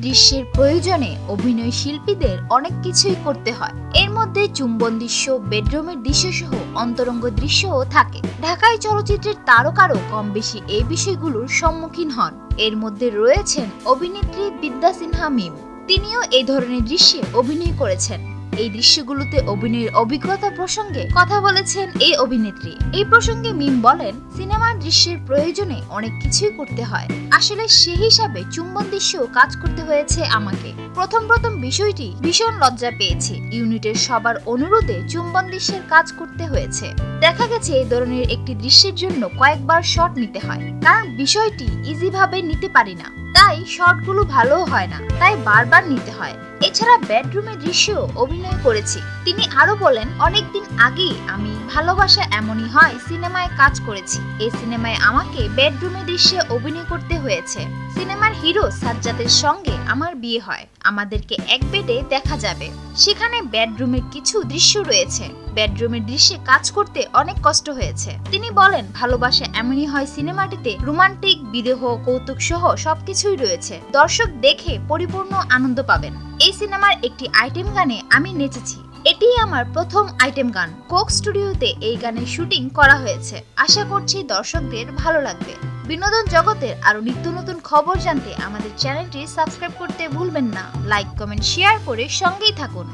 দৃশ্যের প্রয়োজনে অভিনয় শিল্পীদের অনেক কিছুই করতে হয়। এর মধ্যে চুম্বন দৃশ্য, বেডরুমের দৃশ্য সহ অন্তরঙ্গ দৃশ্যও থাকে। ঢাকাই চলচ্চিত্রের তারকারও কম বেশি এই বিষয়গুলোর সম্মুখীন হন। এর মধ্যে রয়েছেন অভিনেত্রী বিদ্যা সিনহা মিম। তিনিও এই ধরনের দৃশ্যে অভিনয় করেছেন। এই দৃশ্যগুলোতে অভিনয়ের অভিজ্ঞতা প্রসঙ্গে কথা বলেছেন এই অভিনেত্রী। এই প্রসঙ্গে মিম বলেন, সিনেমার দৃশ্যের প্রয়োজনে অনেক কিছুই করতে হয়। আসলে সেই হিসাবে চুম্বন দৃশ্যও কাজ করতে হয়েছে আমাকে। প্রথম বিষয়টি ভীষণ লজ্জা পেয়েছি। ইউনিটের সবার অনুরোধে চুম্বন দৃশ্যের কাজ করতে হয়েছে। দেখা গেছে এই ধরনের একটি দৃশ্যের জন্য কয়েকবার শট নিতে হয়, কারণ বিষয়টি ইজি ভাবে নিতে পারি না। তাই শটগুলো ভালো হয় না, তাই বারবার নিতে হয়। এছাড়া বেডরুমের দৃশ্যেও অভিনয় করেছি। তিনি আরো বলেন, অনেকদিন আগেই আমি ভালোবাসা এমনই হয় সিনেমায় কাজ করেছি। এই সিনেমায় আমাকে বেডরুমের দৃশ্যে অভিনয় করতে হয়েছে। সিনেমার হিরো সাজ্জাদের সঙ্গে আমার বিয়ে হয়। আমাদেরকে এক বেডে দেখা যাবে। সেখানে বেডরুমের কিছু দৃশ্য রয়েছে। বেডরুমের দৃশ্যে কাজ করতে অনেক কষ্ট হয়েছে। তিনি বলেন, ভালোবাসা এমনই হয় সিনেমাটিতে রোমান্টিক, বিদেহ, কৌতুক সহ সবকিছুই রয়েছে। দর্শক দেখে পরিপূর্ণ আনন্দ পাবেন। এই সিনেমার একটি আইটেম গানে আমি নেচেছি। এটি আমার প্রথম আইটেম গান। কোক স্টুডিওতে এই গানের শুটিং করা হয়েছে। আশা করছি দর্শকদের ভালো লাগবে। বিনোদন জগতের আরো নিত্য নতুন খবর জানতে আমাদের চ্যানেলটি সাবস্ক্রাইব করতে ভুলবেন না। লাইক, কমেন্ট, শেয়ার করে সঙ্গেই থাকুন।